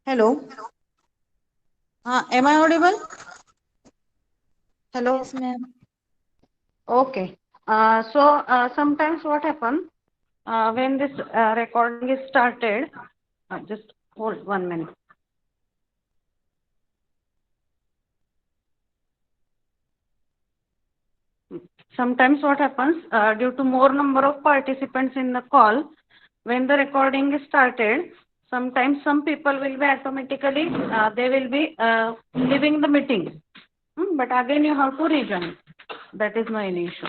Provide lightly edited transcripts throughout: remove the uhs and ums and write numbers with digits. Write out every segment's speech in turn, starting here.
Hello. Am I audible? Hello. Yes, ma'am. Okay. Sometimes what happen when this recording is started, just hold 1 minute. Sometimes what happens due to more number of participants in the call, when the recording is started, sometimes some people will be automatically they will be leaving the meeting. But again you have to rejoin. That is no any issue.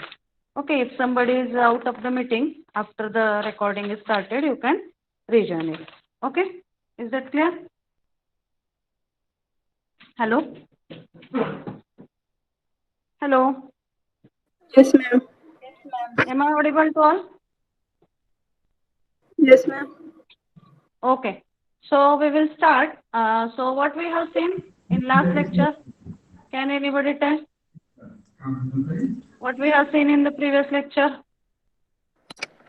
Okay, if somebody is out of the meeting after the recording is started, you can rejoin it. Okay, is that clear? Hello? Hello? Yes, ma'am. Am I audible to all? Yes, ma'am. Okay, so we will start. So what we have seen in last lecture, can anybody tell what we have seen in the previous lecture?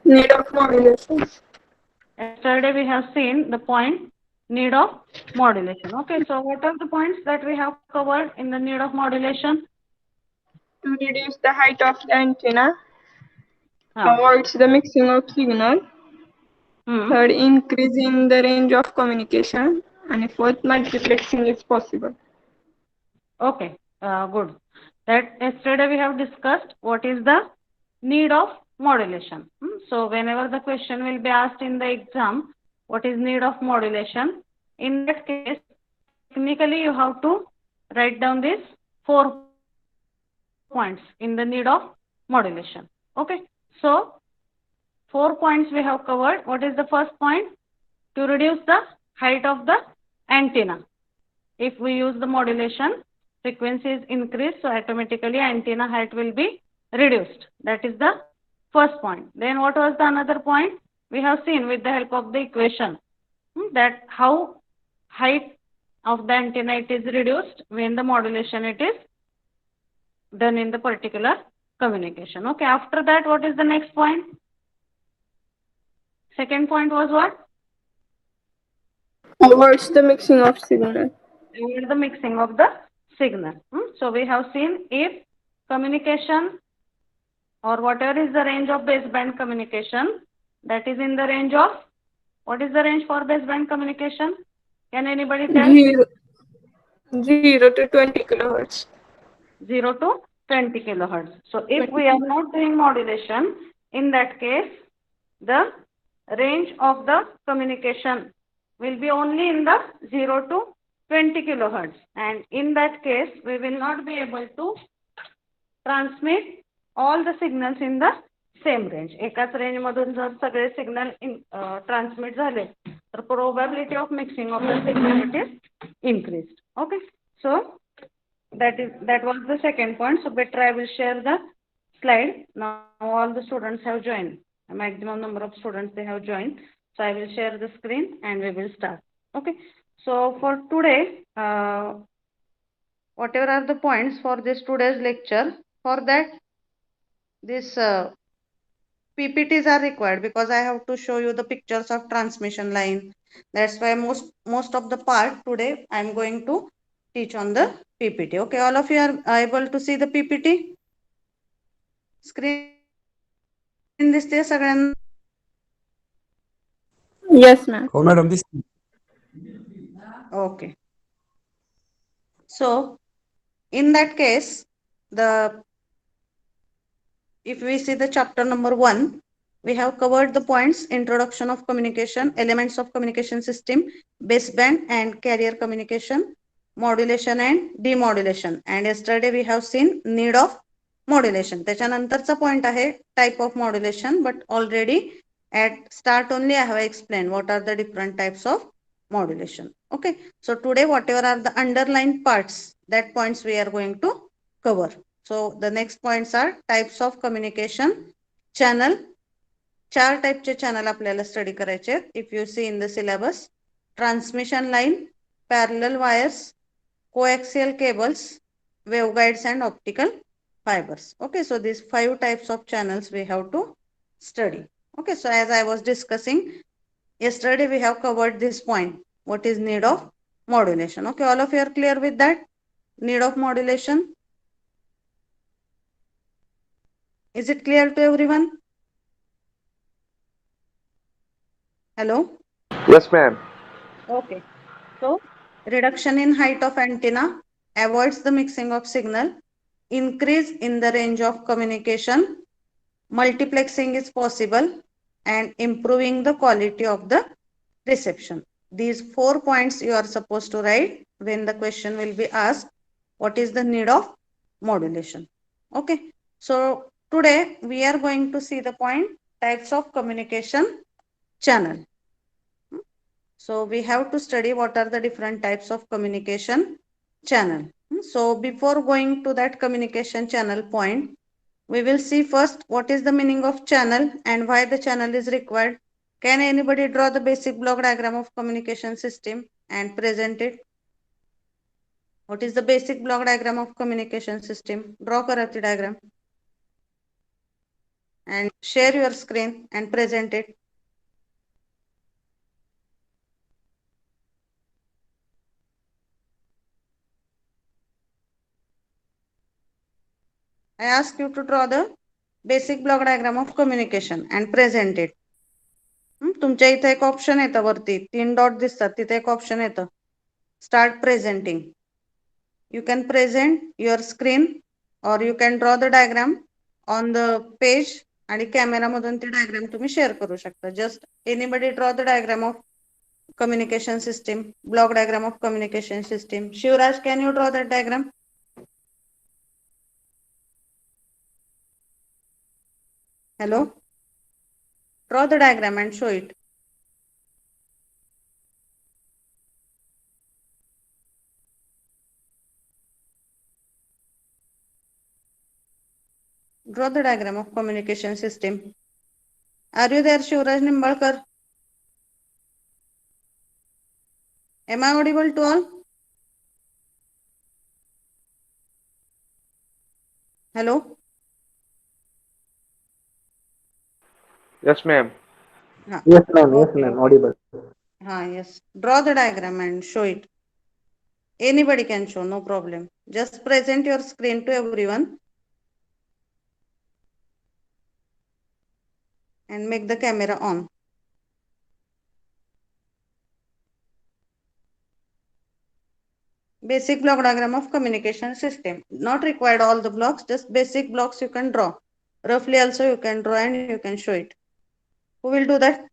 Need of modulation. Yesterday we have seen the point need of modulation. Okay, so what are the points that we have covered in the need of modulation? To reduce the height of the antenna, Ah. avoids the mixing of signal. Hmm. Third, increasing the range of communication. And fourth, multiplexing is possible. Okay, good. That yesterday we have discussed what is the need of modulation. So whenever the question will be asked in the exam, what is need of modulation? In that case, technically you have to write down these 4 points in the need of modulation. Okay, so 4 points we have covered. What is the first point? To reduce the height of the antenna. If we use the modulation, frequency is increased, so automatically antenna height will be reduced. That is the first point. Then what was the another point? We have seen with the help of the equation that how height of the antenna it is reduced when the modulation it is done in the particular communication. Okay, after that what is the next point? Second point was what? Avoids the mixing of signal. Avoid the mixing of the signal. So we have seen if communication or whatever is the range of baseband communication, that is in the range of, what is the range for baseband communication? Can anybody tell? 0 to 20 kilohertz. 0 to 20 kilohertz. So if 20 we are not doing modulation, in that case, the range of the communication will be only in the 0 to 20 kilohertz. And in that case, we will not be able to transmit all the signals in the same range. एकाच range मधून जर सगळे signal transmit झाले तर probability of mixing of the signal it is increased. Okay, so that was the second point. So better I will share the slide. Now all the students have joined. A maximum number of students they have joined. So I will share the screen and we will start. Okay, so for today, whatever are the points for this today's lecture, for that this PPTs are required because I have to show you the pictures of transmission line. That's why most of the part today I am going to teach on the PPT. Okay, all of you are able to see the PPT? Screen दिसते सगळ्यांना? Yes, ma'am. हो madam दिसते. Okay. So in that case, the if we see the chapter number 1, we have covered the points: introduction of communication, elements of communication system, baseband and carrier communication, modulation and demodulation. And yesterday we have seen need of modulation. त्याच्यानंतरचा point आहे type of modulation, but already at start only I have explained what are the different types of modulation. Okay, so today whatever are the underlined parts, that points we are going to cover. So the next points are types of communication channel. 4 टाइपचे channel आपल्याला study करायचे. If you see in the syllabus: transmission line, parallel wires, coaxial cables, waveguides and optical fibers. Okay, so these 5 types of channels we have to study. Okay, so as I was discussing yesterday, we have covered this point: what is need of modulation. Okay, all of you are clear with that? Need of modulation? Is it clear to everyone? Hello? Yes, ma'am. Okay. So, reduction in height of antenna avoids the mixing of signal, increase in the range of communication, multiplexing is possible, and improving the quality of the reception. These 4 points you are supposed to write when the question will be asked, what is the need of modulation? Okay. So, today we are going to see the point types of communication channel. So we have to study what are the different types of communication channel. So before going to that communication channel point, we will see first what is the meaning of channel and why the channel is required. Can anybody draw the basic block diagram of communication system and present it? What is the basic block diagram of communication system? Draw Karati diagram and share your screen and present it. I ask you to draw the basic block diagram of communication and present it. तुमच्या इथे एक option येतं वरती 3 dot दिसतात तिथे एक option येतं start presenting you can present your screen or you can draw the diagram on the page आणि कॅमेरा मधून ती डायग्राम तुम्ही शेअर करू शकता just anybody draw the diagram of communication system block diagram of communication system. Shivraj, can you draw that diagram? Hello, draw the diagram and show it. Draw the diagram of communication system. Are you there, Shivraj Nimbalkar? Am I audible to all? Hello? Yes, ma'am. Yes, ma'am. Yes, Okay, ma'am. okay. Audible. Yes. Draw the diagram and show it. Anybody can show, no problem. Just present your screen to everyone and make the camera on. Basic block diagram of communication system. Not required all the blocks, just basic blocks you can draw. Roughly also you can draw and you can show it. Who will do that?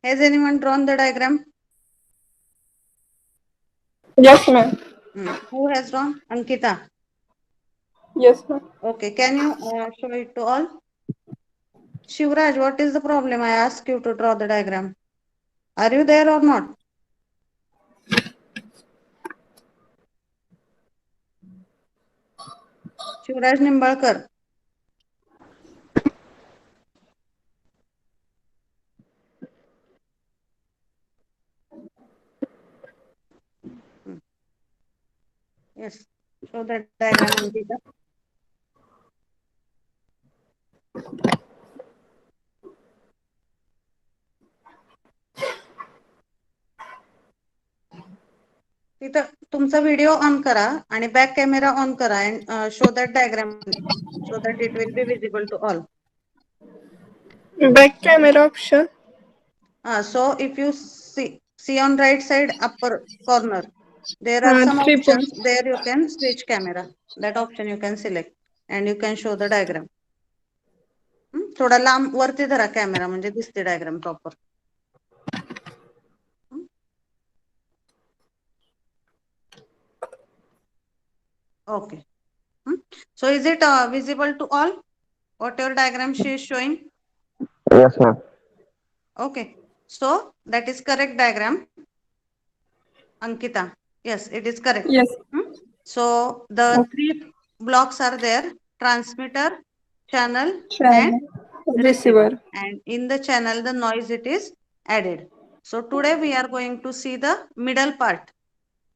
Has anyone drawn the diagram? Yes, ma'am. Who has drawn? Ankita. Yes, ma'am. Okay, can you show it to all? Shivraj, what is the problem? I asked you to draw the diagram. Are you there or not? Shivraj Nimbalkar. Yes, show that diagram, Ankita. तिथं तुमचा video on करा आणि back camera on करा and show that diagram so that it will be visible to all. Back camera option. So if you see on right side upper corner, there are some Three options. There you can switch camera. That option you can select and you can show the diagram. थोडा लांब वरती धरा camera म्हणजे दिसते diagram proper. Okay. So is it visible to all? What your diagram she is showing? Yes, ma'am. Okay. So that is correct diagram. Ankita, yes, it is correct. Yes. So the Okay. three blocks are there: transmitter, channel, and Channel. receiver. Receiver. And in the channel, the noise it is added. So today we are going to see the middle part.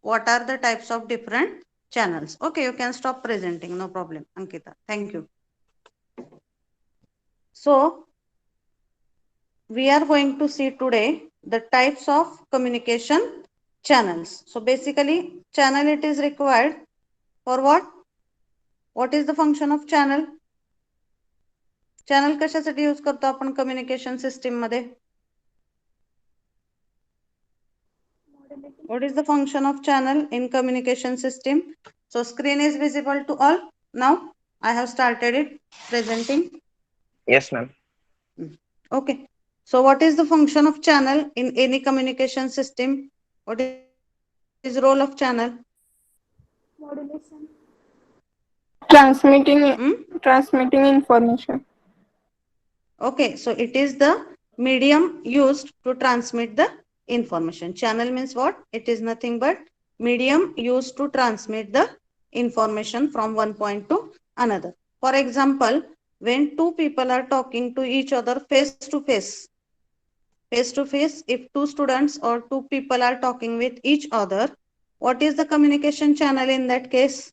What are the types of different channels? Okay, you can stop presenting, no problem, Ankita. Thank you. So we are going to see today the types of communication channels. So basically, channel it is required for what? What is the function of channel? Channel कशासाठी use करतो आपण communication system मध्ये? What is the function of channel in communication system? So screen is visible to all. Now I have started it presenting. Yes, ma'am. Okay. So what is the function of channel in any communication system? What is the role of channel? Modulation. Transmitting Hmm? transmitting information. Okay, so it is the medium used to transmit the information. Channel means what? It is nothing but medium used to transmit the information from one point to another. For example, when two people are talking to each other face to face, if two students or two people are talking with each other, what is the communication channel in that case?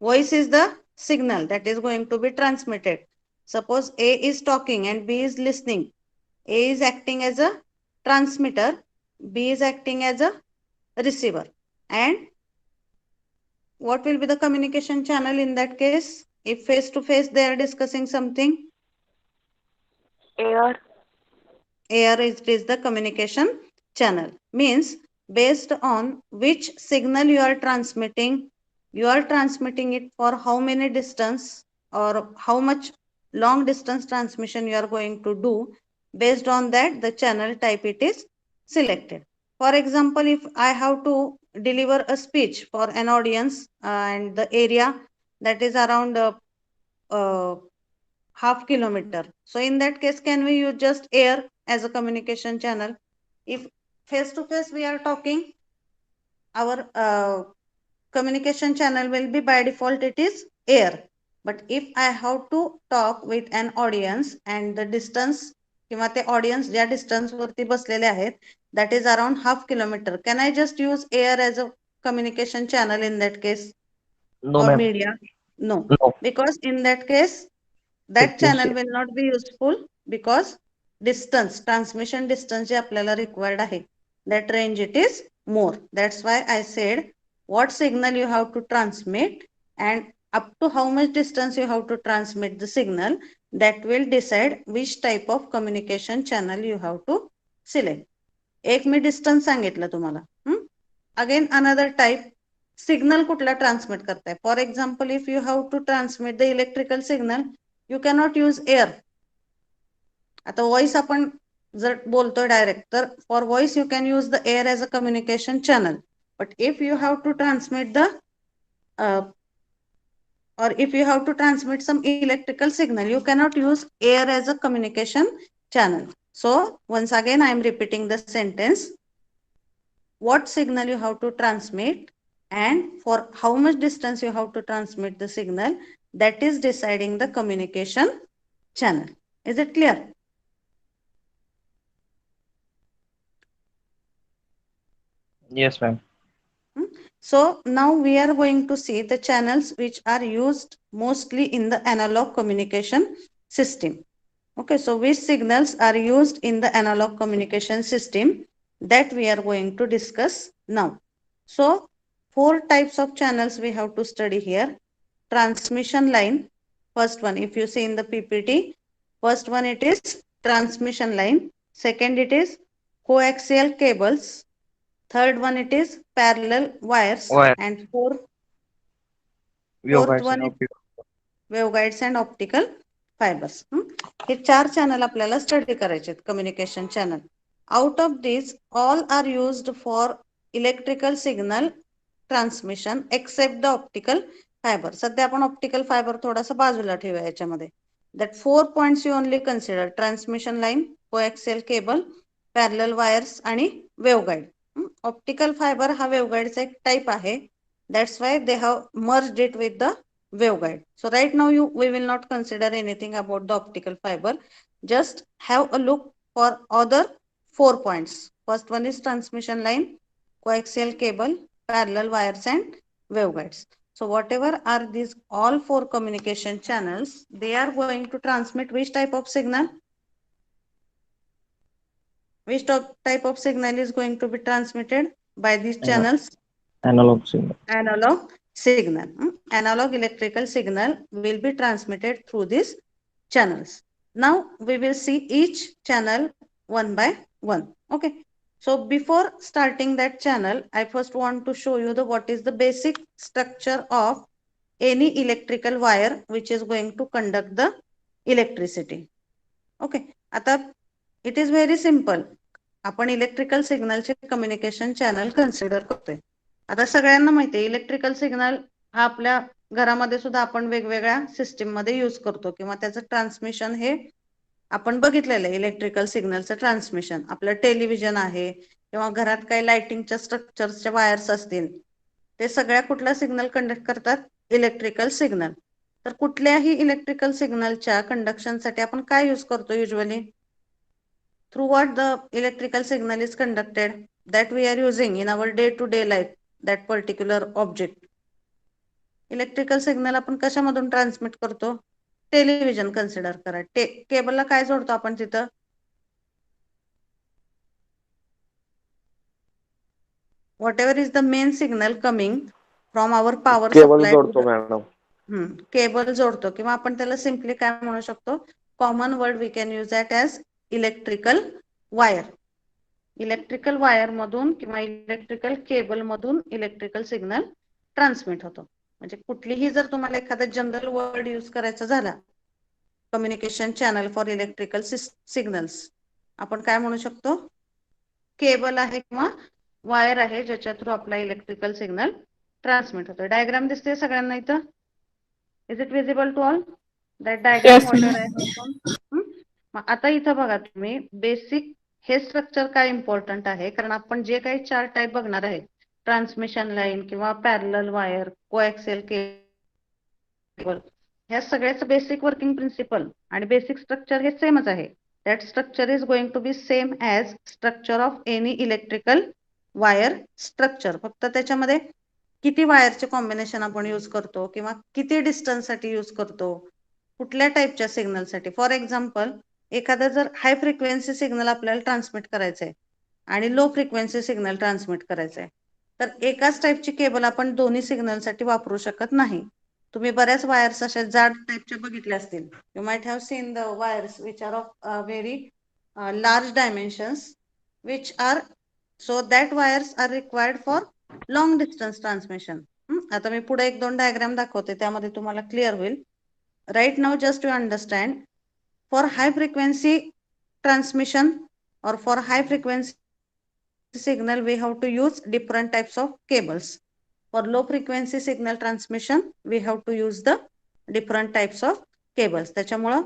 Voice is the signal that is going to be transmitted. Suppose A is talking and B is listening. A is acting as a transmitter, B is acting as a receiver. And what will be the communication channel in that case? If face to face they are discussing something, Air. air is the communication channel. Means based on which signal you are transmitting it for how many distance or how much long distance transmission you are going to do. Based on that, the channel type it is selected. For example, if I have to deliver a speech for an audience and the area that is around half kilometer. So in that case, can we use just air as a communication channel? If face to face we are talking, our communication channel will be by default it is air. But if I have to talk with an audience and the distance किंवा ते audience ज्या distance वरती बसलेले आहेत that is around half kilometer, can I just use air as a communication channel in that case? No, Or ma'am. media? No, No. because in that case that It channel is will not be useful because distance, transmission distance जे आपल्याला required आहे, that range it is more. That's why I said what signal you have to transmit and up to how much distance you have to transmit the signal, that will decide which type of communication channel you have to select. एक मी distance सांगितलं तुम्हाला. Again another type, signal कुठला transmit करताय. For example, if you have to transmit the electrical signal, you cannot use air. आता voice आपण जर बोलतोय direct, तर for voice you can use the air as a communication channel. But if you have to transmit the or if you have to transmit some electrical signal, you cannot use air as a communication channel. So once again I am repeating the sentence. What signal you have to transmit and for how much distance you have to transmit the signal, that is deciding the communication channel. Is it clear? Yes, ma'am. So now we are going to see the channels which are used mostly in the analog communication system. Okay, so which signals are used in the analog communication system, that we are going to discuss now. So 4 types of channels we have to study here. Transmission line, first one, if you see in the PPT, first one it is transmission line, second it is coaxial cables, third one it is parallel wires, Wire. and fourth Waveguides one and is optical. waveguides and optical fibers. हे 4 channel आपल्याला study करायचे आहेत communication channel. Out of this all are used for electrical signal transmission except the optical fibre. सध्या आपण optical fibre थोडासा बाजूला ठेवूया याच्यामध्ये. That 4 points you only consider: transmission line, coaxial cable, parallel wires आणि वेव्हगाईड. ऑप्टिकल फायबर हा वेव्हगाईडचा एक type आहे. That's why they have merged it with the waveguide. So right now we will not consider anything about the optical fiber. Just have a look for other 4 points. First one is transmission line, coaxial cable, parallel wires and waveguides. So whatever are these all 4 communication channels, they are going to transmit which type of signal? Which type of signal is going to be transmitted by these channels? Analog signal. Analog signal. Analog electrical signal will be transmitted through these channels. Now we will see each channel one by one. Okay. So before starting that channel, I first want to show you what is the basic structure of any electrical wire which is going to conduct the electricity. Okay. आता it is very simple. आपण electrical सिग्नलचे communication channel consider करतोय. आता सगळ्यांना माहिती आहे electrical signal हा आपल्या घरामध्ये सुद्धा आपण वेगवेगळ्या सिस्टीम मध्ये यूज करतो किंवा त्याचं ट्रान्समिशन हे आपण बघितलेलं आहे. इलेक्ट्रिकल सिग्नलचं ट्रान्समिशन आपलं टेलिव्हिजन आहे किंवा घरात काही लाइटिंगच्या स्ट्रक्चरच्या वायर्स असतील, ते सगळ्या कुठला सिग्नल कंडक्ट करतात? Electrical signal. तर कुठल्याही इलेक्ट्रिकल सिग्नलच्या कंडक्शनसाठी आपण काय यूज करतो usually? Through what the electrical signal is conducted, that we are using in our day-to-day life, that particular object. Electrical signal आपण कशामधून ट्रान्समिट करतो? टेलिव्हिजन कन्सिडर करा. केबलला काय जोडतो आपण तिथं? Whatever is the main signal coming from our power cable supply. जोडतो मॅडम. Cable जोडतो किंवा आपण त्याला सिम्पली काय म्हणू शकतो? Common word we can use that as electrical wire. Electrical wire मधून किंवा इलेक्ट्रिकल केबल मधून इलेक्ट्रिकल सिग्नल ट्रान्समिट होतो. म्हणजे कुठलीही जर तुम्हाला एखादा जनरल वर्ड यूज करायचा झाला communication channel for electrical signals, आपण काय म्हणू शकतो? केबल आहे किंवा वायर आहे ज्याच्या थ्रू आपला इलेक्ट्रिकल सिग्नल ट्रान्समिट होतो. डायग्राम दिसते सगळ्यांना इथं? Is it visible to all? That diagram Yes, water ma'am. आहे. आता इथं बघा तुम्ही बेसिक हे स्ट्रक्चर काय इम्पॉर्टंट आहे, कारण आपण जे काही चार टाइप बघणार आहे, ट्रान्समिशन लाईन किंवा पॅरलल वायर, कोएक्सियल केबल, ह्या सगळ्याचं बेसिक वर्किंग प्रिन्सिपल आणि बेसिक स्ट्रक्चर हे सेमच आहे. That structure is going to be same as structure of any electrical wire structure. फक्त त्याच्यामध्ये किती वायरचे कॉम्बिनेशन आपण यूज करतो किंवा किती डिस्टन्स साठी यूज करतो, कुठल्या टाईपच्या सिग्नलसाठी. फॉर एक्झाम्पल, एखादा जर हाय फ्रिक्वेन्सी सिग्नल आपल्याला ट्रान्समिट करायचं आहे आणि लो फ्रिक्वेन्सी सिग्नल ट्रान्समिट करायचं आहे, तर एकाच टाईपची केबल आपण दोन्ही सिग्नलसाठी वापरू शकत नाही. तुम्ही बऱ्याच वायर्स अशा जाड टाईपच्या बघितल्या असतील. You might have seen the wires which are of very large dimensions which are, so that wires are required for long distance transmission. आता मी पुढे 1-2 डायग्राम दाखवते, त्यामध्ये तुम्हाला क्लिअर होईल. Right now just to understand, for high frequency transmission or for high frequency signal we have to use different types of cables. For low frequency signal transmission we have to use the different types of cables. त्याच्यामुळे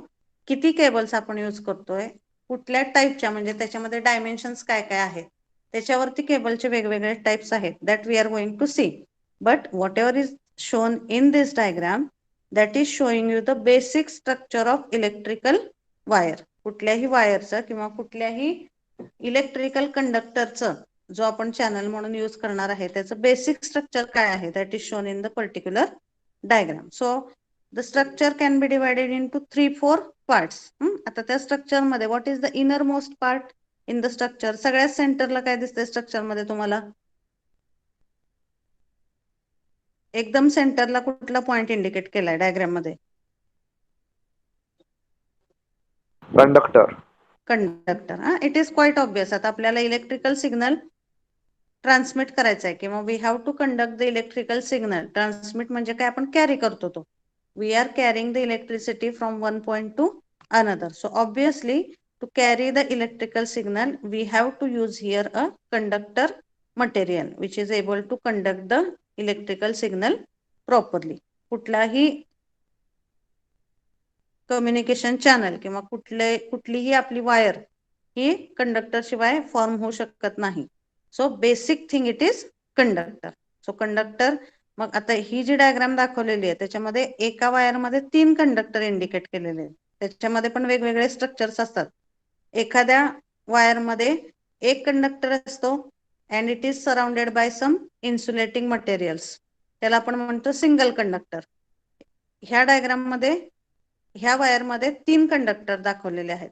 किती cables आपण use करतोय, कुठल्या टाईपच्या, म्हणजे त्याच्यामध्ये dimensions काय काय आहेत, त्याच्यावरती केबलचे वेगवेगळे टाइप्स आहेत. That we are going to see. But whatever is shown in this diagram, that is showing you the basic structure of electrical wire. कुठल्याही वायरचं किंवा कुठल्याही इलेक्ट्रिकल कंडक्टरचं जो आपण चॅनल म्हणून यूज करणार आहे त्याचं बेसिक स्ट्रक्चर काय आहे, that is shown in the particular diagram. So the structure can be divided into 3-4 parts. आता त्या स्ट्रक्चर मध्ये what is the innermost part in the structure? सगळ्यात सेंटरला काय दिसतंय स्ट्रक्चर मध्ये तुम्हाला? एकदम सेंटरला कुठला पॉइंट इंडिकेट केलाय डायग्राम मध्ये? Conductor. Conductor. It is quite obvious. आता आपल्याला इलेक्ट्रिकल सिग्नल ट्रान्समिट करायचा आहे किंवा we have to conduct the electrical signal. Transmit म्हणजे काय? आपण कॅरी करतो तो. We are carrying the electricity from one point to another. So obviously to carry the electrical signal we have to use here a conductor material which is able to conduct the electrical signal properly. कुठलाही communication channel किंवा कुठलीही आपली wire ही conductor शिवाय form होऊ शकत नाही. So basic thing it is conductor. So conductor, मग आता ही जी डायग्राम दाखवलेली आहे त्याच्यामध्ये एका वायरमध्ये 3 कंडक्टर इंडिकेट केलेले आहेत. त्याच्यामध्ये पण वेगवेगळे स्ट्रक्चर्स असतात. एखाद्या वायरमध्ये एक कंडक्टर असतो and it is surrounded by some insulating materials, त्याला आपण म्हणतो सिंगल कंडक्टर. ह्या डायग्राम मध्ये ह्या वायर मध्ये 3 कंडक्टर दाखवलेले आहेत.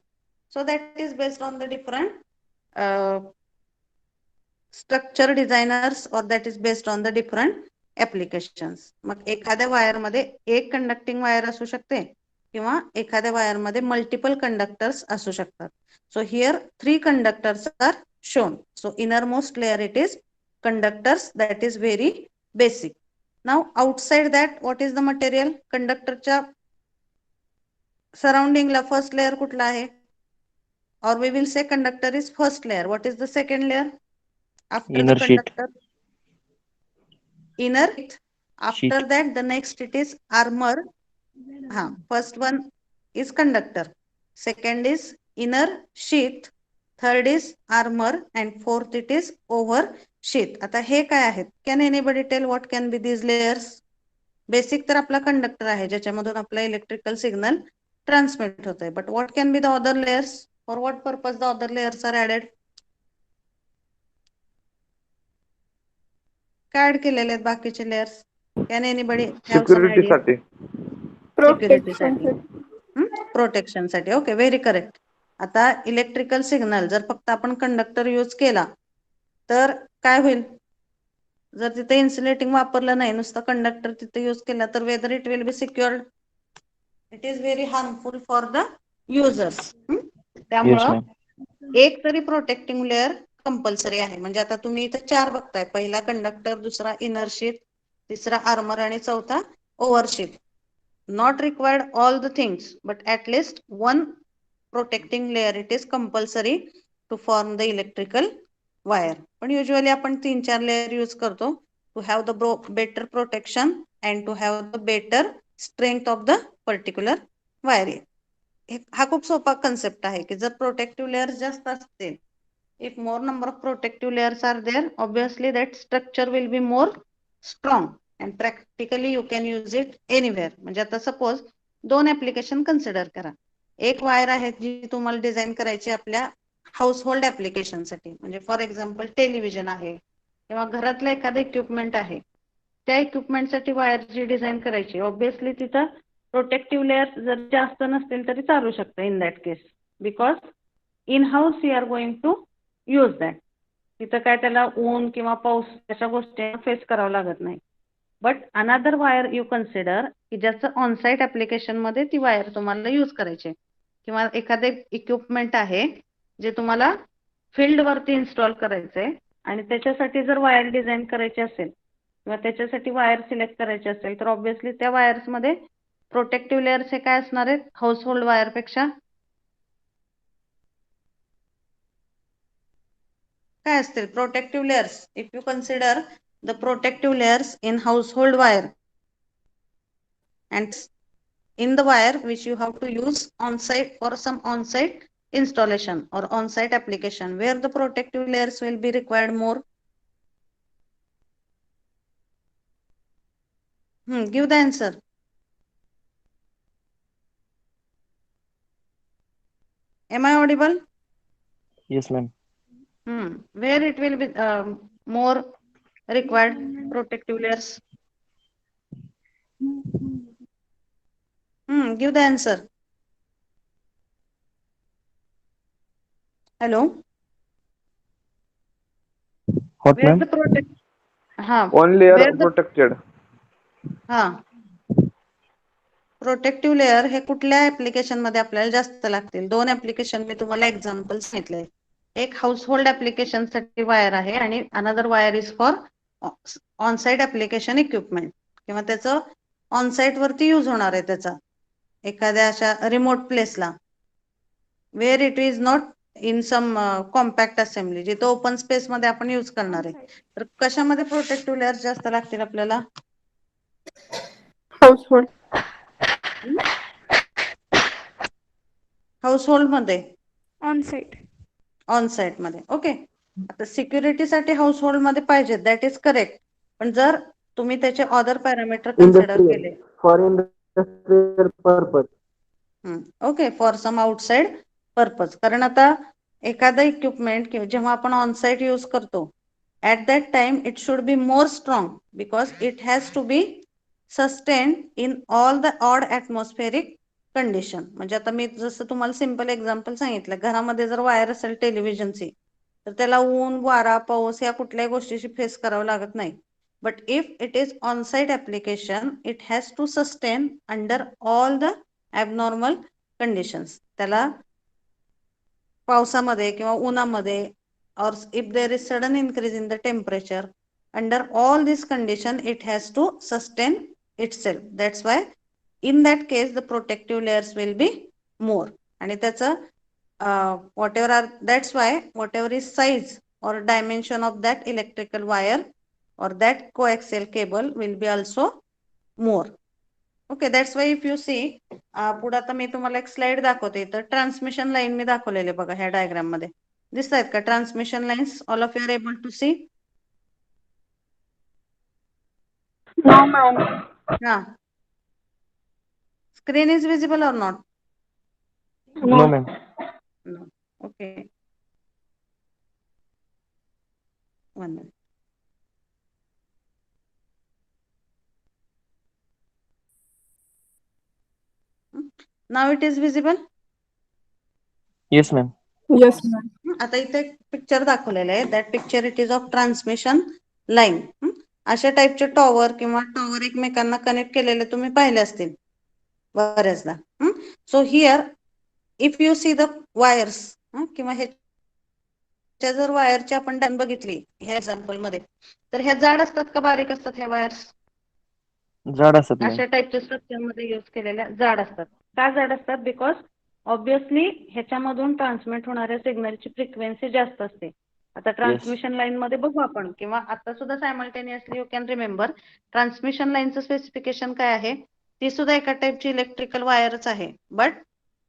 So that is based on the different structure designers or that is based on the different applications. मग एखाद्या वायर मध्ये एक कंडक्टिंग वायर असू शकते किंवा एखाद्या वायर मध्ये मल्टिपल कंडक्टर्स असू शकतात. So here 3 conductors are shown. So innermost layer it is conductors, that is very basic. Now outside that what is the material? कंडक्टरच्या सराउंडिंगला फर्स्ट लेअर कुठला आहे? Or we will say conductor is first layer. What is the second layer? After Inner the sheet. conductor, inner. After Sheet. that the next it is armor. First one is conductor, second is inner sheath, third is armor and fourth it is over sheath. आता हे काय आहेत? Can anybody tell what can be these layers? Basic तर आपला conductor आहे ज्याच्यामधून आपला electrical signal transmit होतोय. But what can be the other layers? For what purpose the other layers are added? काय ऍड केलेले आहेत बाकीचे layers? Can anybody have some security idea? साठी. सिक्युरिटीसाठी, Protection. प्रोटेक्शनसाठी. Okay, very correct. आता इलेक्ट्रिकल सिग्नल जर फक्त आपण कंडक्टर यूज केला तर काय होईल? जर तिथे इन्सुलेटिंग वापरलं नाही, नुसतं कंडक्टर तिथे यूज केला तर whether it will B secured, it is very harmful for the users. Yes, त्यामुळं ma'am. एक तरी प्रोटेक्टिंग लेअर कंपल्सरी आहे. म्हणजे आता तुम्ही इथे 4 बघताय, पहिला कंडक्टर, दुसरा इनर शीथ, तिसरा आर्मर आणि चौथा ओव्हरशीथ. Not required all the things, but at least one protecting layer it is compulsory to form the electrical wire. पण usually आपण 3-4 layer use करतो to have the better protection and to have the better strength of the particular wire. हा खूप सोपा concept आहे की जर protective layer जास्त असतील, if more number of protective layers are there, obviously that structure will be more strong and practically you can use it anywhere. म्हणजे आता सपोज 2 ऍप्लिकेशन कन्सिडर करा. एक वायर आहे जी तुम्हाला डिझाईन करायची आपल्या हाऊस होल्ड ऍप्लिकेशन साठी, म्हणजे फॉर एक्झाम्पल टेलिव्हिजन आहे किंवा घरातलं एखादं इक्विपमेंट आहे, त्या इक्विपमेंट साठी वायर जी डिझाईन करायची, ऑब्विसली तिथं प्रोटेक्टिव्ह लेअर जर जास्त नसतील तरी चालू शकतं in that case, because in house you are going to use that. तिथं काय त्याला ऊन किंवा पाऊस अशा गोष्टी फेस करावं लागत नाही. But another wire you consider की ज्याचं ऑनसाईट ऍप्लिकेशन मध्ये ती वायर तुम्हाला यूज करायची, किंवा एखादे इक्विपमेंट आहे जे तुम्हाला फील्ड वरती इन्स्टॉल करायचंय आणि त्याच्यासाठी जर वायर डिझाईन करायची असेल किंवा त्याच्यासाठी वायर सिलेक्ट करायची असेल तर ऑब्विसली त्या वायर्स मध्ये प्रोटेक्टिव्ह लेअर्स हे काय असणार आहेत हाऊस होल्ड वायर पेक्षा? काय असतील protective layers? If you consider the protective layers in household wire and in the wire which you have to use on site for some on site installation or on site application, where the protective layers will be required more. Give the answer. Am I audible? Yes, ma'am. Where it will be more required protective layers? Give the answer. Hello? What, Where ma'am? the protect One layer where the protected. Protective layer हे कुठल्या application मध्ये आपल्याला जास्त लागतील? 2 application मी तुम्हाला example सांगितले. एक house hold application साठी वायर आहे आणि another wire is for onsite application equipment, किंवा त्याचं ऑनसाईट वरती यूज होणार आहे त्याचा एखाद्या अशा रिमोट प्लेसला, where it is not in some compact assembly, जिथं ओपन स्पेस मध्ये आपण यूज करणार आहे. तर कशामध्ये प्रोटेक्टिव्ह लेअर जास्त लागतील आपल्याला? Household. हाऊस होल्ड मध्ये On site. ऑन साइट मध्ये. ओके, आता सिक्युरिटीसाठी हाऊसहोल्ड मध्ये पाहिजे, दॅट इज करेक्ट. पण जर तुम्ही त्याचे अदर पॅरामीटर कन्सिडर Industrial. केले, For industrial purpose. Okay, for some outside purpose, कारण आता एखादा इक्विपमेंट जेव्हा आपण ऑन साइट यूज करतो, at that time it should be more strong because it has to be sustained in all the odd atmospheric condition. म्हणजे आता मी जसं तुम्हाला सिंपल एक्झाम्पल सांगितलं, घरामध्ये जर वायर असेल टेलिव्हिजनची, तर त्याला ऊन, वारा, पाऊस या कुठल्याही गोष्टीशी फेस करावं लागत नाही. But if it is on site application, it has to sustain under all the abnormal conditions. त्याला पावसामध्ये किंवा उन्हामध्ये, or if there is sudden increase in the temperature, under all these condition it has to sustain itself. That's why in that case the protective layers will be more. And that's that's why whatever is size or dimension of that electrical wire or that coaxial cable will be also more. Okay, that's why if you see, पुढे आता मी तुम्हाला एक slide दाखवते, तर transmission line मी दाखवलेले बघा ह्या diagram मध्ये. दिसत आहेत का transmission lines? All of you are able to see? No, ma'am. हा, screen is visible or not? No, ma'am. No. Okay. One minute. Now it is visible? Yes, ma'am. Yes, ma'am. आता इथे एक picture दाखवलेलं आहे, that picture it is of transmission line. अशा टाईपचे tower किंवा tower एकमेकांना कनेक्ट केलेले तुम्ही पाहिले असतील बऱ्याचदा. So here if you see the wires, किंवा ह्याच्या जर वायरची आपण डायन बघितली ह्या एक्झाम्पल मध्ये, तर ह्या जाड असतात का बारीक असतात ह्या वायर्स? जाड असतात ma'am. अशा टाईपच्या स्ट्रक्चर मध्ये यूज केलेल्या जाड असतात. का जाड असतात? बिकॉज ऑब्विसली ह्याच्यामधून ट्रान्समिट होणाऱ्या सिग्नलची फ्रिक्वेन्सी जास्त असते. आता ट्रान्समिशन लाईन मध्ये बघू आपण, किंवा आता सुद्धा simultaneously you can remember transmission लाईनचं स्पेसिफिकेशन काय आहे. ती सुद्धा एका टाईपची इलेक्ट्रिकल वायरच आहे, but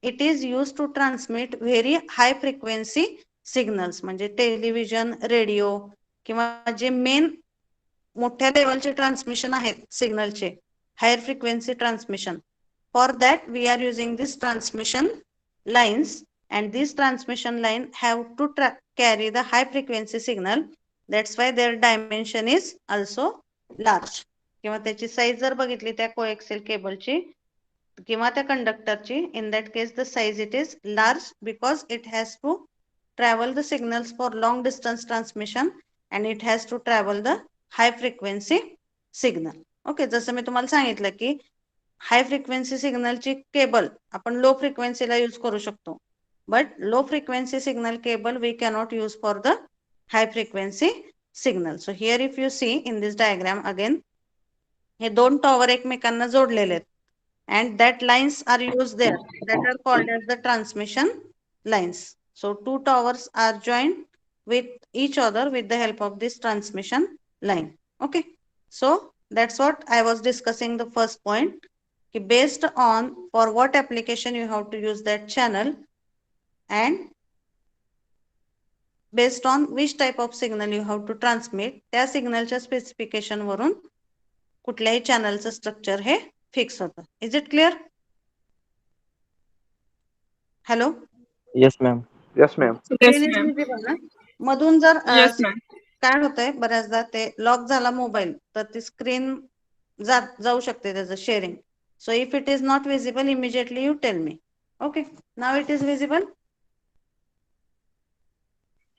it is use to transmit very high frequency signals. म्हणजे टेलिव्हिजन, रेडिओ किंवा जे मेन मोठ्या लेवलचे ट्रान्समिशन आहेत सिग्नलचे, higher frequency transmission, for that we are using this transmission lines, and these transmission line have to carry the high frequency signal. That's why their dimension is also large. किंवा त्याची size जर बघितली त्या coaxial केबलची किंवा त्या कंडक्टरची, in that case the size it is large because it has to travel the signals for long distance transmission and it has to travel the high frequency signal. Okay, जसं मी तुम्हाला सांगितलं की हाय फ्रिक्वेन्सी सिग्नलची cable आपण low फ्रिक्वेन्सीला use करू शकतो, but low frequency signal cable we cannot use for the high frequency signal. So here if you see in this diagram again, हे दोन टॉवर एकमेकांना जोडलेले आहेत, and that lines are use there, that are called as the transmission lines. So two towers are joined with each other with the help of this transmission line. Okay, so that's what I was discussing the first point. Based on for what application you have to use that channel and based on which type of signal you have to transmit, त्या सिग्नलच्या specification वरून कुठल्याही चॅनलचं structure हे fix होतं. Is it clear? Hello? Yes, ma'am. Yes, ma'am. Yes, ma'am. मधून जर Yes, ma'am. काय होतंय, बऱ्याचदा ते लॉक झाला मोबाईल तर ती स्क्रीन जाऊ शकते त्याचं sharing. So if it is not visible, immediately you tell me. Okay, now it is visible.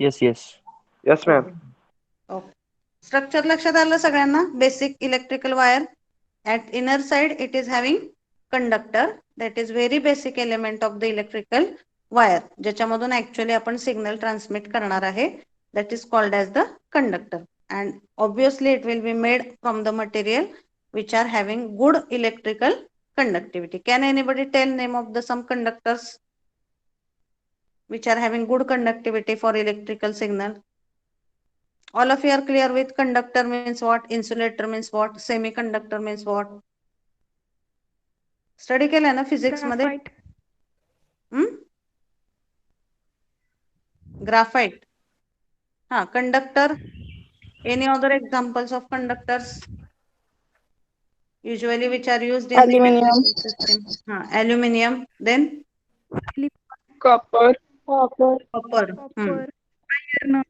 Yes, yes. Yes, ma'am. Okay. Structure लक्षात आलं सगळ्यांना? Basic electrical wire. At inner side, it is having conductor. That is very basic element of the electrical wire. ज्याच्यामधून actually आपण signal transmit करणार आहे. That is called as the conductor. And obviously, it will be made from the material which are having good electrical conductivity. Can anybody tell name of the some conductors which are having good conductivity for electrical signal? All of you are clear with conductor means what, insulator means what, semiconductor means what? Study केलं ना physics मध्ये? Graphite. Conductor. Any other examples of conductors? Usually which are used in the Aluminium. electrical system. Aluminium. Then Copper. copper. copper, iron,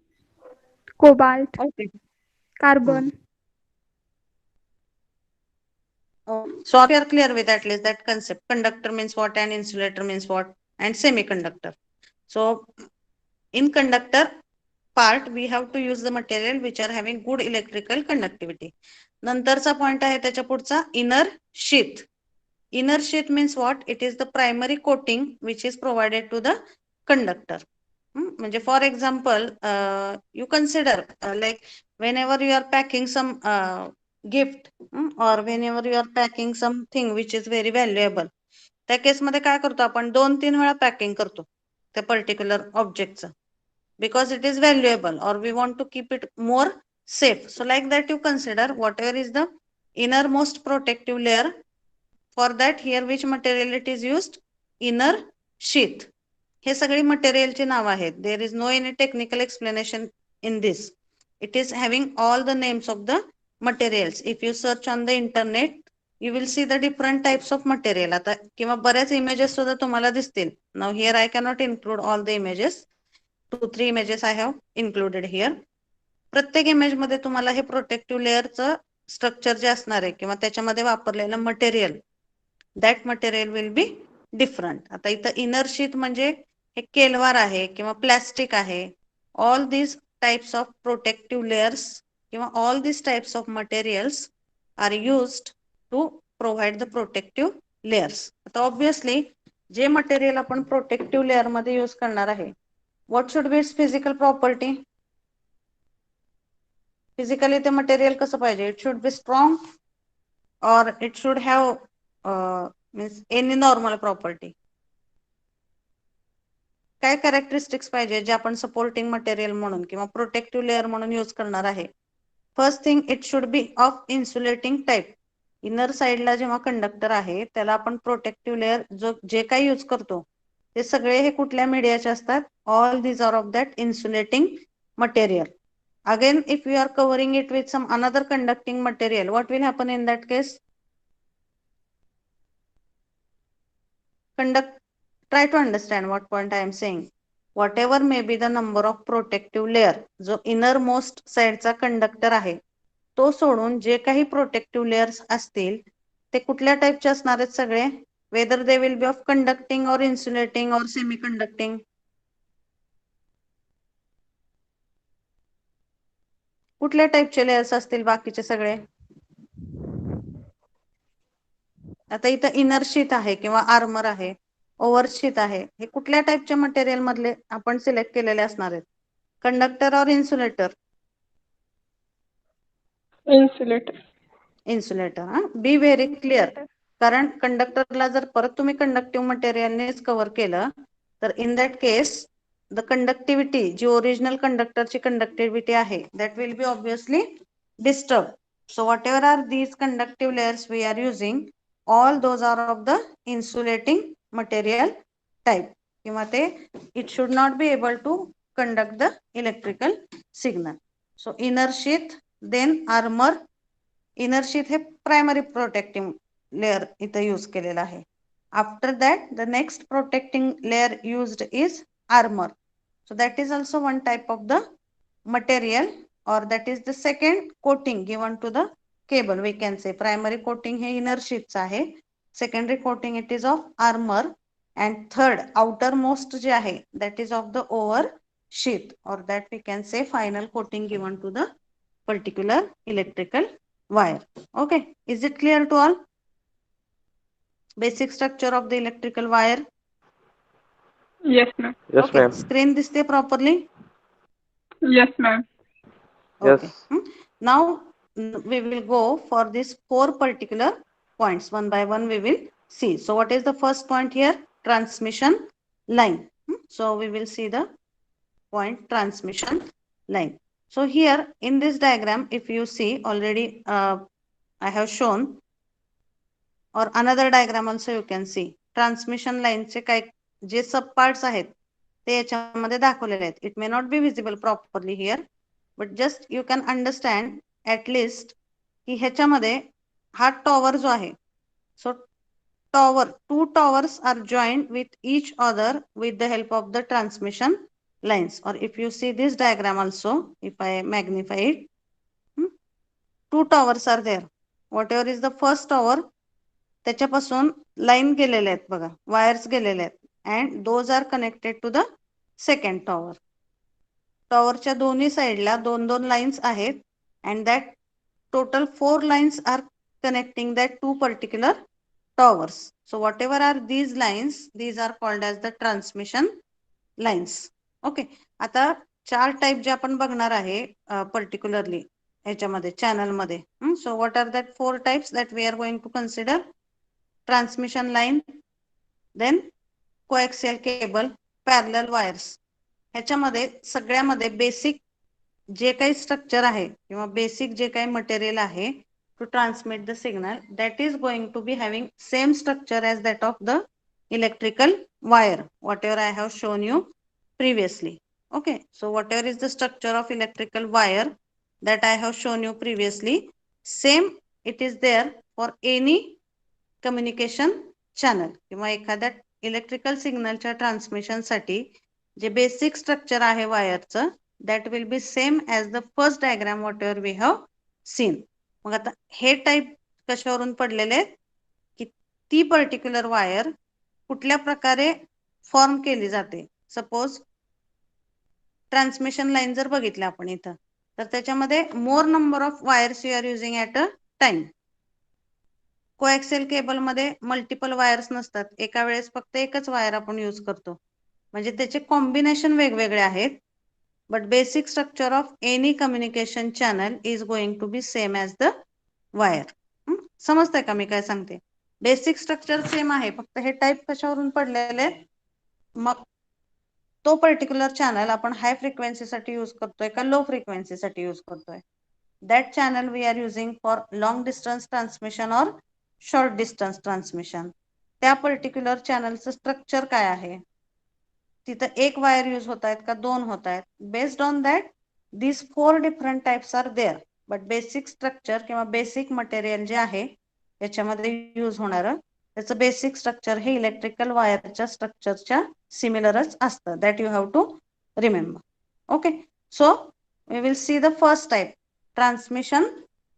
cobalt, Okay. carbon. So we are clear with at least that concept. Conductor means what and insulator means what and semiconductor. So in conductor part we have to use the material which are having good electrical conductivity. नंतरचा point आहे त्याच्या पुढचा inner sheath. Inner sheath means what? It is the primary coating which is provided to the conductor. म्हणजे for example, you consider like whenever you are packing some gift or whenever you are packing something which is very valuable, त्या केसमध्ये काय करतो आपण 2-3 वेळा packing करतो त्या particular ऑब्जेक्टचं because it is valuable or we want to keep it more safe. So like that you consider whatever is the innermost protective layer. For that here which material it is used? Inner sheath. हे सगळी मटेरियलची नाव आहेत. There is no any technical explanation in this. It is having all the names of the materials. If you search on the internet, you will see the different types of material. आता किंवा बऱ्याच images सुद्धा तुम्हाला दिसतील. Now here I cannot include all the images. 2-3 images I have included here. प्रत्येक image मध्ये तुम्हाला हे प्रोटेक्टिव्ह लेअरचं स्ट्रक्चर जे असणार आहे किंवा त्याच्यामध्ये वापरलेलं material that material will be different. आता इथं इनर शीथ म्हणजे हे केलवार आहे किंवा प्लॅस्टिक आहे. All these types of protective layers किंवा all these types of materials are used to provide the protective layers. आता ऑब्विसली जे मटेरियल आपण प्रोटेक्टिव्ह लेअर मध्ये यूज करणार आहे, what should be its physical property? Physically ते material कसं पाहिजे? It should be strong or it should have means any normal property. काय कॅरेक्टरिस्टिक्स पाहिजे जे आपण सपोर्टिंग मटेरियल म्हणून किंवा प्रोटेक्टिव्ह लेअर म्हणून यूज करणार आहे? First thing, it should B of insulating type. Inner साइडला जेव्हा कंडक्टर आहे त्याला आपण प्रोटेक्टिव्ह लेअर जे काही यूज करतो ते सगळे हे कुठल्या मीडियाचे असतात? All these are of that insulating material. Again, if we are covering it with some another conducting material, what will happen in that case? Try to understand what point I am saying. Whatever may be the number of protective layer, जो innermost side चा conductor आहे, तो सोडून जे काही protective layers असतील ते कुठल्या टाइपचे असणार आहेत सगळे? Whether they will be of conducting or insulating or semiconducting. कुठल्या टाइपचे लेयर्स असतील बाकीचे सगळे? आता इथं इनर शीथ आहे किंवा आर्मर आहे, ओव्हर शीथ आहे, हे कुठल्या टाइपच्या मटेरियल मधले आपण सिलेक्ट केलेले असणार आहेत? कंडक्टर और insulator? Insulator. Insulator. Be very clear. कारण कंडक्टरला जर परत तुम्ही कंडक्टिव्ह मटेरियलनेच कव्हर केलं तर in that case the conductivity जी ओरिजिनल कंडक्टरची कंडक्टिव्हिटी आहे that will be obviously disturb. So whatever are these conductive layers we are using, all those are of the insulating material type किंवा ते it should not be able to conduct the electrical signal. So inner sheath, then armor. Inner sheath हे primary protecting layer इथं use केलेला आहे. After that the next protecting layer used is armor. So that is also one type of the material or that is the second coating given to the cable. We can say primary coating हे inner sheath आहे, secondary coating it is of armor, and third outermost जे आहे that is of the over sheath or that we can say final coating given to the particular electrical wire. Okay, is it clear to all? Basic structure of the electrical wire. Yes, ma'am. Yes, Okay, ma'am. screen display properly? Yes, ma'am. Okay. Yes. Now we will go for these 4 particular points. One by one we will see. So what is the first point here? Transmission line. So we will see the point transmission line. So here in this diagram, if you see already I have shown, or another diagram also you can see. Transmission line चे काय जे सब parts आहेत ते याच्यामध्ये दाखवलेले आहेत. It may not be visible properly here, but just you can understand at least की ह्याच्यामध्ये हा टॉवर जो आहे, so two towers are joined with each other with the help of the transmission lines. Or if you see this diagram also, if I magnify it, two towers are there. Whatever is the first tower, त्याच्यापासून line गेलेले आहेत बघा, wires गेलेले आहेत, and those are connected to the second tower. टॉवरच्या दोन्ही साईडला 2-2 lines आहेत, and that total 4 lines are connecting that two particular towers. So whatever are these lines, these are called as the transmission lines. Okay. आता 4 type जे आपण बघणार आहे particularly ह्याच्यामध्ये चॅनल मध्ये. So what are that 4 types that we are going to consider? Transmission line, then coaxial cable, parallel wires. ह्याच्यामध्ये सगळ्यामध्ये basic जे काही स्ट्रक्चर आहे किंवा बेसिक जे काही मटेरियल आहे to transmit the signal, that is going to be having same structure as that of the electrical wire, whatever I have shown you previously. Okay, so whatever is the structure of electrical wire that I have shown you previously, same it is there for any communication channel किंवा एखाद्या electrical सिग्नलच्या transmission साठी जे basic structure आहे वायरचं, that will be same as the first diagram whatever we have seen. मग आता हे type कशावरून पडलेले आहेत की ती पर्टिक्युलर वायर कुठल्या प्रकारे फॉर्म केली जाते. सपोज ट्रान्समिशन लाईन जर बघितलं आपण इथं, तर त्याच्यामध्ये more number of wires you are using at a time. Coaxial cable मध्ये मल्टिपल वायर्स नसतात, एका वेळेस फक्त एकच वायर आपण यूज करतो, म्हणजे त्याचे कॉम्बिनेशन वेगवेगळे आहेत. But basic structure of any communication channel is going to be same as the wire. समजतंय का मी काय सांगते? बेसिक स्ट्रक्चर सेम आहे, फक्त हे टाइप कशावरून पडलेले. मग तो पर्टिक्युलर चॅनल आपण हाय फ्रिक्वेन्सीसाठी यूज करतोय का लो फ्रिक्वेन्सीसाठी यूज करतोय. That channel we are using for long distance transmission or short distance transmission. त्या पर्टिक्युलर चॅनलचं स्ट्रक्चर काय आहे, तिथं एक वायर यूज होत आहेत का 2 होत आहेत. Based on that these 4 different types are there, but basic structure किंवा बेसिक मटेरियल जे आहे याच्यामध्ये यूज होणार त्याचं बेसिक स्ट्रक्चर हे इलेक्ट्रिकल वायरच्या स्ट्रक्चरच्या सिमिलरच असतं. That you have to remember. Okay, so we will see the first type, transmission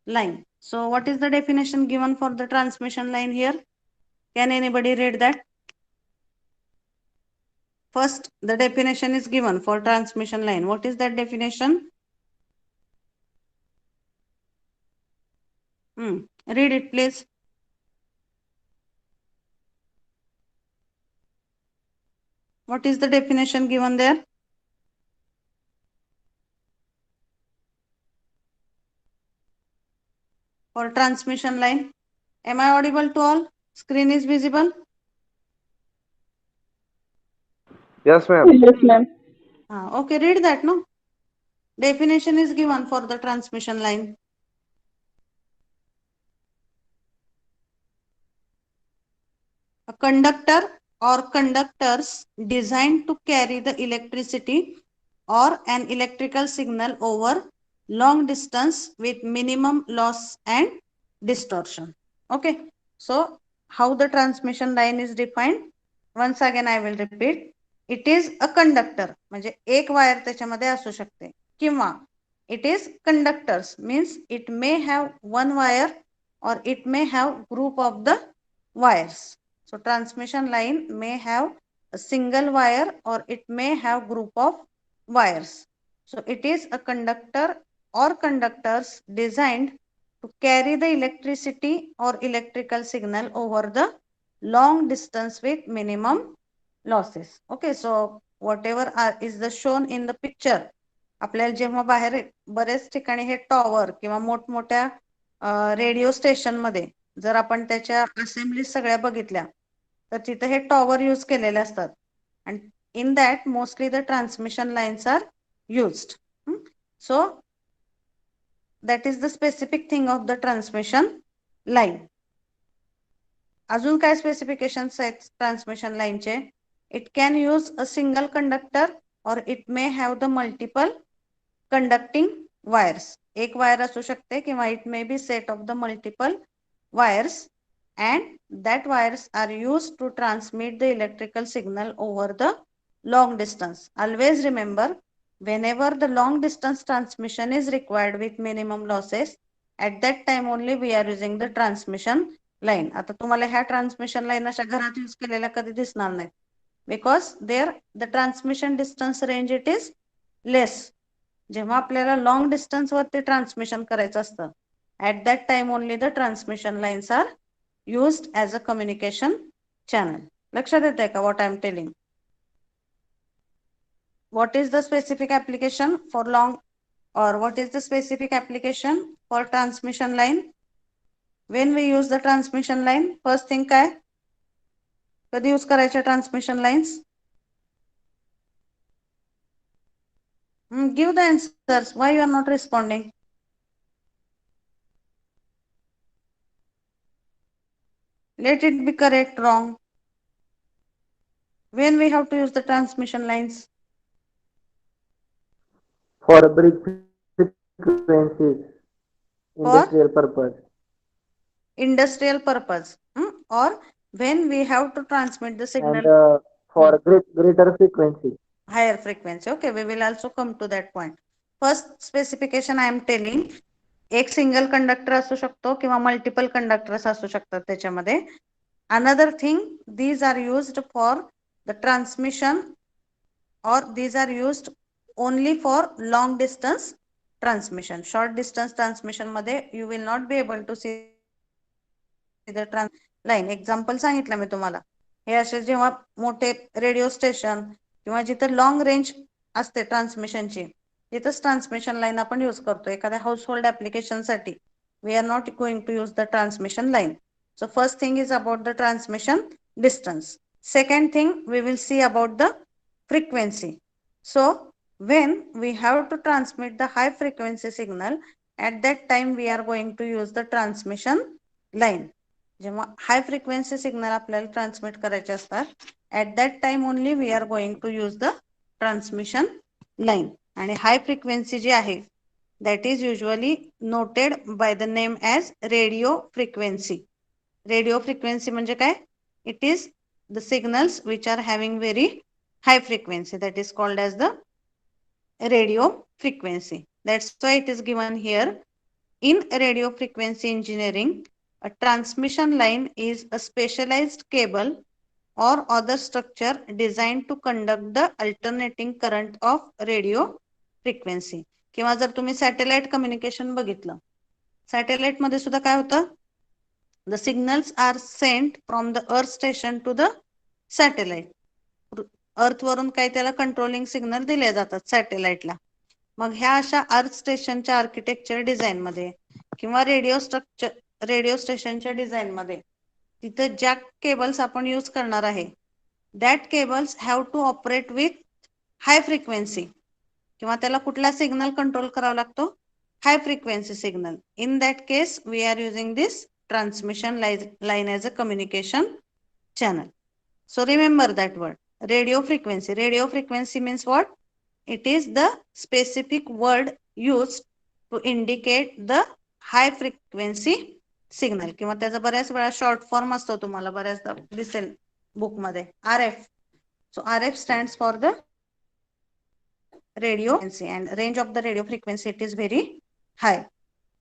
line. So what is the definition given for the transmission line here? Can anybody read that? First, the definition is given for transmission line. What is that definition? Read it, please. What is the definition given there? For transmission line. Am I audible to all? Screen is visible? Yes, ma'am. Yes, ma'am. Okay, read that, no? Definition is given for the transmission line. A conductor or conductors designed to carry the electricity or an electrical signal over long distance with minimum loss and distortion. Okay, so how the transmission line is defined? Once again I will repeat. It is a conductor, म्हणजे एक wire त्याच्यामध्ये असू शकते, किंवा it is conductors means it may have one wire or it may have group of the wires. So transmission line may have a single wire or it may have group of wires. So it is a conductor or conductors designed to carry the electricity or electrical signal over the long distance with minimum losses. Okay, so whatever is the shown in the picture, आपल्याला जेव्हा बाहेर बरेच ठिकाणी हे tower किंवा मोठमोठ्या radio station मध्ये जर आपण त्याच्या असेंब्ली सगळ्या बघितल्या तर तिथे हे टॉवर यूज केलेले असतात, and in that mostly the transmission lines are used. So that is the specific thing of the transmission line. अजून काय स्पेसिफिकेशन्स आहेत ट्रान्समिशन लाईनचे? It can use a single conductor or it may have the multiple conducting wires. एक wire असू शकते किंवा it may be set of the multiple wires and that wires are used to transmit the electrical signal over the long distance. Always remember, whenever the long distance transmission is required with minimum losses, at that time only we are using the transmission line. आता तुम्हाला ह्या transmission line अशा घरात use केलेल्या कधी दिसणार नाही, because there the transmission distance range it is less. जेव्हा आपल्याला लॉंग डिस्टन्स वरती ट्रान्समिशन करायचं असतं, at that time only the transmission lines are used as a communication channel. लक्षात येतंय का what I am telling? What is the specific application for long, or what is the specific application for transmission line? When we use the transmission line, first thing काय, कधी use करायच्या transmission lines? Give the answers. Why you are not responding? Let it be correct, wrong. When we have to use the transmission lines? For bridge frequencies, industrial purpose. Industrial purpose. Or when we have to transmit the signal. And for greater frequency. Higher frequency. Okay, we will also come to that point. First specification I am telling, एक single conductor असू शकतो किंवा multiple conductors असू शकतात त्याच्यामध्ये. Another thing, these are used for the transmission, or these are used only for long distance transmission. Short distance transmission मध्ये you will not be able to see the line. Example सांगितलं मी तुम्हाला. हे असे जेव्हा मोठे रेडिओ स्टेशन किंवा जिथे long range असते ट्रान्समिशनची, तिथंच ट्रान्समिशन लाईन आपण यूज करतो. एखाद्या हाऊसहोल्ड ऍप्लिकेशन साठी we are not going to use the transmission line. So first thing is about the transmission distance. Second thing, we will see about the frequency. So when we have to transmit the high frequency signal, at that time we are going to use the transmission line. जेव्हा हाय frequency signal आपल्याला transmit करायचे असतात, at that time only we are going to use the transmission line. आणि high frequency जी आहे, that is usually noted by the name as radio frequency. Radio frequency म्हणजे काय? It is the signals which are having very high frequency, that is called as the radio frequency. That's why it is given here. In radio frequency engineering, a transmission line is a specialized cable or other structure designed to conduct the alternating current of radio frequency. किंवा जर तुम्ही satellite communication बघितलं, satellite मध्ये सुद्धा काय होतं, the signals are sent from the earth station to the satellite. Earth वरून काय त्याला कंट्रोलिंग सिग्नल दिले जातात सॅटेलाइटला. मग ह्या अशा अर्थ स्टेशनच्या आर्किटेक्चर डिझाईन मध्ये किंवा रेडिओ स्टेशनच्या डिझाईन मध्ये तिथं ज्या केबल्स आपण यूज करणार आहे, that cables have to operate with high frequency. किंवा त्याला कुठला सिग्नल कंट्रोल करावा लागतो, high frequency signal. In that case we are using this transmission line as a communication channel. So remember that word, radio frequency. Radio frequency means what? It is the specific word used to indicate the high frequency signal. किंवा त्याचा बऱ्याच वेळा short form असतो, तुम्हाला बऱ्याचदा दिसेल book मध्ये, RF. So RF stands for the radio frequency, and range of the radio frequency it is very high.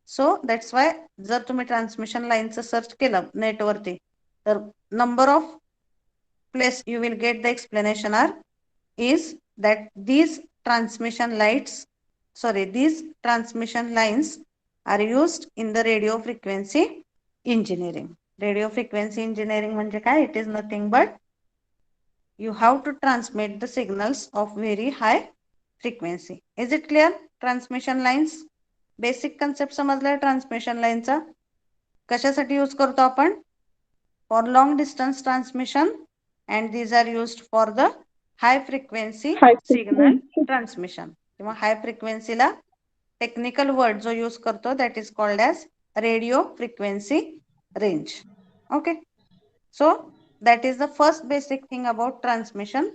So that's why जर तुम्ही ट्रान्समिशन लाईनचं सर्च केलं नेट वरती, तर number of place you will get the explanation are is that these transmission lines are used in the radio frequency engineering. Radio frequency engineering म्हणजे काय? It is nothing but you have to transmit the signals of very high frequency. Is it clear? Transmission lines basic concept समजलाय transmission लाईनचा. कशासाठी use करतो आपण? For long distance transmission, and these are used for the high frequency signal transmission. किंवा high frequency ला technical word जो use करतो, that is called as radio frequency range. Okay, so that is the first basic thing about transmission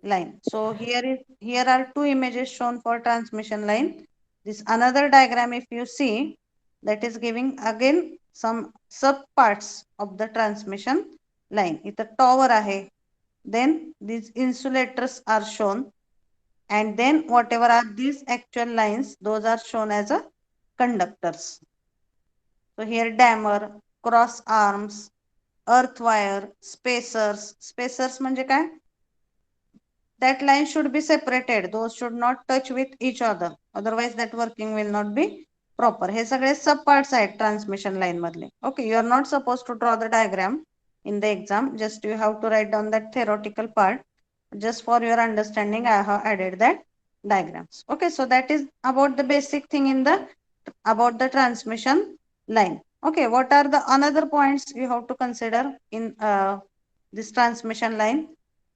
line. So here are two images shown for transmission line. This another diagram, if you see, that is giving again some sub parts of the transmission line. इथं tower आहे. Then these insulators are shown, and then whatever are these actual lines, those are shown as a conductors. So here dammer, cross arms, earth wire, spacers. Spacers म्हणजे काय? That line should be separated. Those should not touch with each other. Otherwise that working will not be proper. हे सगळे सब parts आहेत transmission line मधले. Okay, you are not supposed to draw the diagram in the exam. Just you have to write down that theoretical part. Just for your understanding, I have added that diagrams. Okay, so that is about the basic thing in the about the transmission line. Okay, what are the another points you have to consider in this transmission line?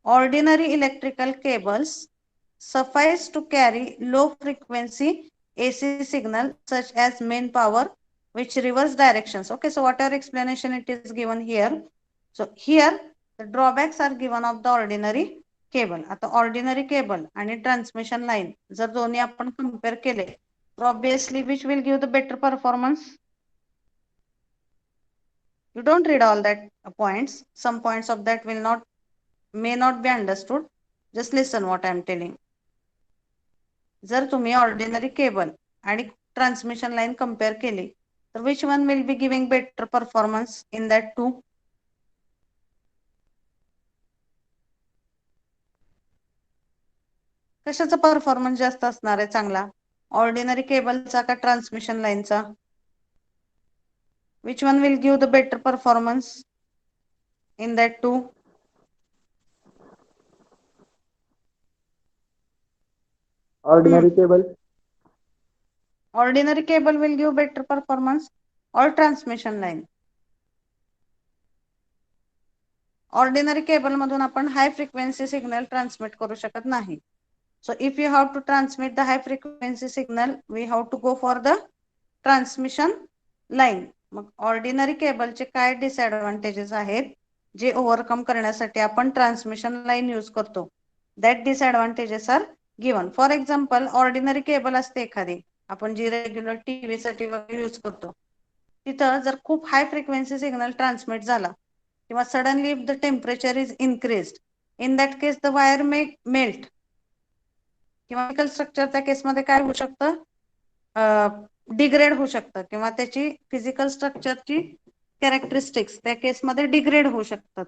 Ordinary electrical cables suffice to carry low frequency AC signal such as main power, which reverse directions. Okay, so whatever explanation it is given here. So here the drawbacks are given of the ordinary cable. आता ordinary cable आणि transmission line जर दोन्ही आपण compare केले, obviously which will give the better performance? You don't read all that points. Some points of that may not be understood. Just listen what I am telling. जर तुम्ही ordinary cable आणि transmission line compare केली, तर which one will be giving better performance in that two? कशाचा performance जास्त असणार आहे चांगला? ऑर्डिनरी केबलचा का ट्रान्समिशन लाईनचा? Which one will give the better performance in that two? Ordinary cable. Ordinary cable will give better performance or transmission line? Ordinary cable मधून आपण high frequency signal transmit करू शकत नाही. So if you have to transmit the high frequency signal, we have to go for the transmission line. मग ordinary cable चे काय disadvantages आहेत जे ओव्हरकम करण्यासाठी आपण ट्रान्समिशन लाईन यूज करतो? That disadvantages are given. For example, ordinary cable असते एखादी, आपण जी रेग्युलर टीव्ही साठी वगैरे यूज करतो, तिथं जर खूप हाय फ्रिक्वेन्सी सिग्नल ट्रान्समिट झाला किंवा suddenly if the temperature is increased, in that case the wire may melt. Chemical structure त्या केसमध्ये काय होऊ शकतं? डिग्रेड होऊ शकतं किंवा त्याची फिजिकल स्ट्रक्चरची कॅरेक्टरिस्टिक्स त्या केसमध्ये डिग्रेड होऊ शकतात.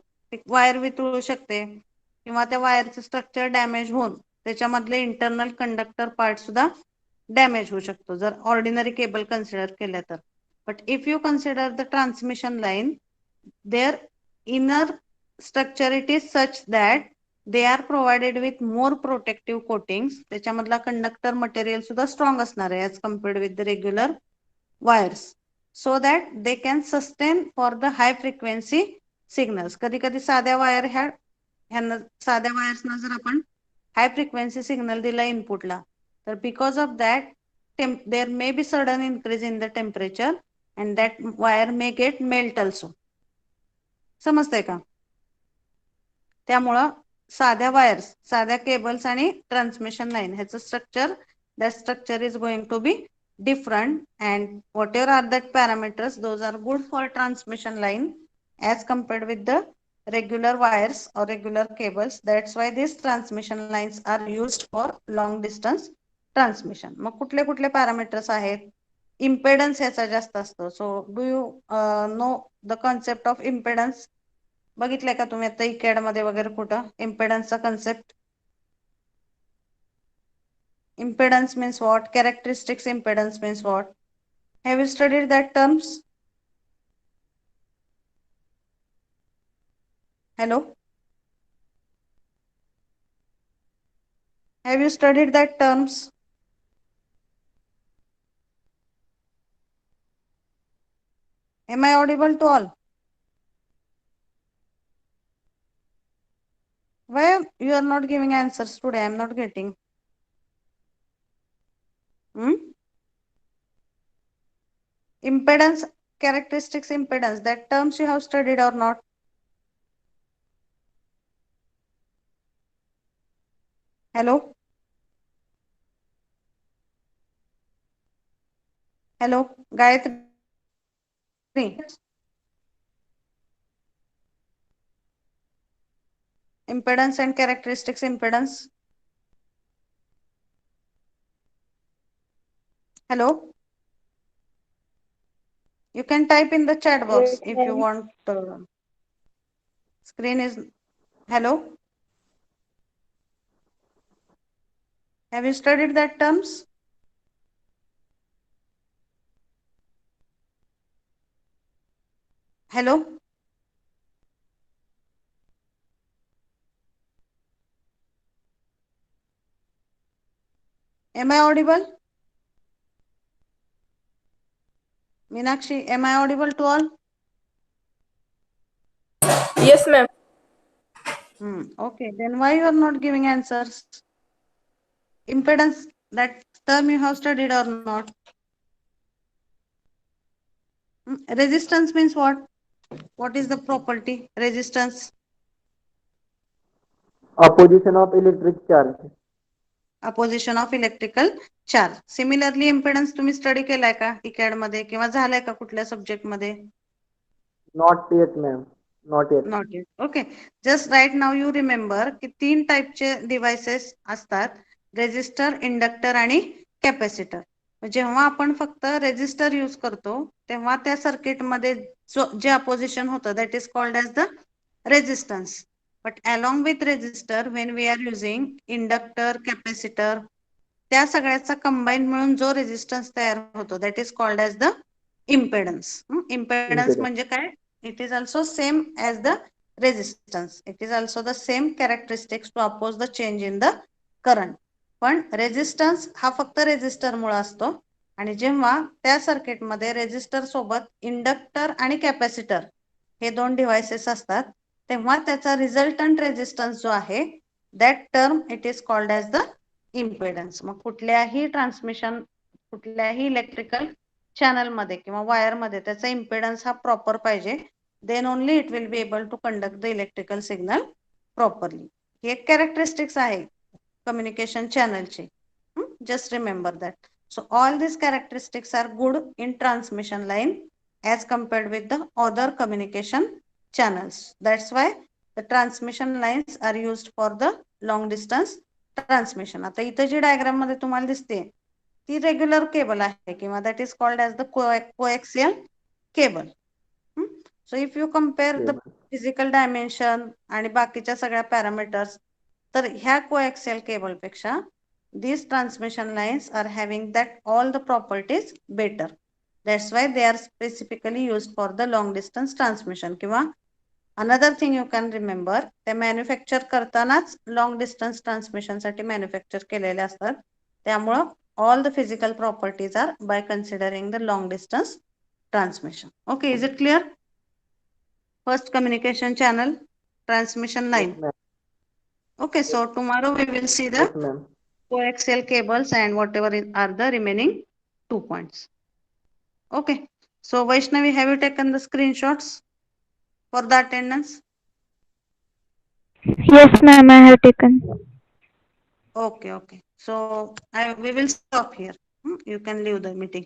वायर वितळू शकते किंवा त्या वायरचं स्ट्रक्चर डॅमेज होऊन त्याच्यामधले इंटरनल कंडक्टर पार्ट सुद्धा डॅमेज होऊ शकतो जर ऑर्डिनरी केबल कन्सिडर केल्या तर. But if you consider the transmission line, there inner structure it is such that they are provided with more protective coatings. त्याच्यामधला कंडक्टर मटेरियल सुद्धा स्ट्रॉंग असणार आहे as compared with the regular wires, so that they can sustain for the high frequency signals. कधी कधी साध्या wire ह्यांना साध्या वायर्सना जर आपण हाय फ्रिक्वेन्सी सिग्नल दिला इनपुटला, तर because of that there may be sudden increase in the temperature and that wire may get melt also. समजतंय का? त्यामुळं साध्या वायर्स, साध्या केबल्स आणि ट्रान्समिशन लाईन ह्याचं structure, that structure is going to be different, and whatever are that parameters, those are good for transmission line as compared with the regular wires or regular cables. That's why these transmission lines are used for long distance transmission. मग कुठले कुठले parameters आहेत? Impedance ह्याचा जास्त असतो. So do you know the concept of impedance? बघितलंय का तुम्ही आता इकॅड मध्ये वगैरे कुठं इम्पेडन्सचा concept? Impedance means what? Characteristics impedance means what? Have you studied that terms? Hello? Have you studied that terms? Am I audible to all? Why you are not giving answers today? I am not getting. Impedance, characteristics impedance, that terms you have studied or not? Hello? Hello, Gayatri. Impedance and characteristics impedance. Hello? You can type in the chat box Yes, if you ma'am. want. Screen is, hello? Have you studied that terms? Hello? Am I audible? Meenakshi, am I audible to all? Yes, ma'am. Okay, then why you are not giving answers? Impedance, that term you have studied or not? Resistance means what? What is the property? Resistance, Opposition of electric charge. opposition of electrical charge. Similarly, impedance तुम्ही study केलाय का इकॅड मध्ये किंवा झालाय का कुठल्या subject मध्ये? Not yet, ma'am. Not yet. Not yet. Okay. Just right now you remember की 3 टाइपचे डिव्हाइसेस असतात, रेजिस्टर, इंडक्टर आणि कॅपॅसिटर. जेव्हा आपण फक्त रेजिस्टर यूज करतो तेव्हा त्या सर्किट मध्ये जे अपोजिशन होतं that is called as the resistance. But along with resistor when we are using inductor, capacitor, त्या सगळ्याचा कंबाईन मिळून जो रेजिस्टन्स तयार होतो that is called as the impedance. Impedance Impedance. म्हणजे काय? It is also same as the resistance. It is also the same characteristics to oppose the change in the current. पण resistance हा फक्त resistor मुळे असतो आणि जेव्हा त्या सर्किट मध्ये रेजिस्टर सोबत इंडक्टर आणि कॅपॅसिटर हे दोन डिव्हाइसेस असतात तेव्हा त्याचा रिझल्टंट रेजिस्टन्स जो आहे that term it is called as the impedance. मग कुठल्याही ट्रान्समिशन, कुठल्याही इलेक्ट्रिकल चॅनल मध्ये किंवा वायर मध्ये त्याचा इम्पेडन्स हा प्रॉपर पाहिजे, then only it will be able to conduct the electrical signal properly. हे कॅरेक्टरिस्टिक्स आहे कम्युनिकेशन चॅनलचे. Just remember that. So all this characteristics are good in transmission line as compared with the other communication channels. That's why the transmission lines are used for the long distance transmission. आता इथे जी diagram मध्ये तुम्हाला दिसते ती regular cable आहे किंवा that is called as the coaxial cable. So if you compare the Cable. Physical dimension आणि बाकीच्या सगळ्या पॅरामीटर्स तर ह्या कोएक्सियल केबल पेक्षा these transmission lines are having that all the properties better. That's why they are specifically used for the long distance transmission. किंवा another thing you can remember, ते manufacture करतानाच long distance transmission साठी manufacture केलेले असतात. त्यामुळं all the physical properties are by considering the long distance transmission. Okay, is it clear? First communication channel, transmission line. Yes, ma'am. Okay, so tomorrow we will see the Yes, ma'am. coaxial cables and whatever are the remaining 2 points. Okay, so Vaishnavi, have you taken the screenshots for the attendance? Yes, ma'am, I have taken. Okay, okay. So we will stop here. You can leave the meeting.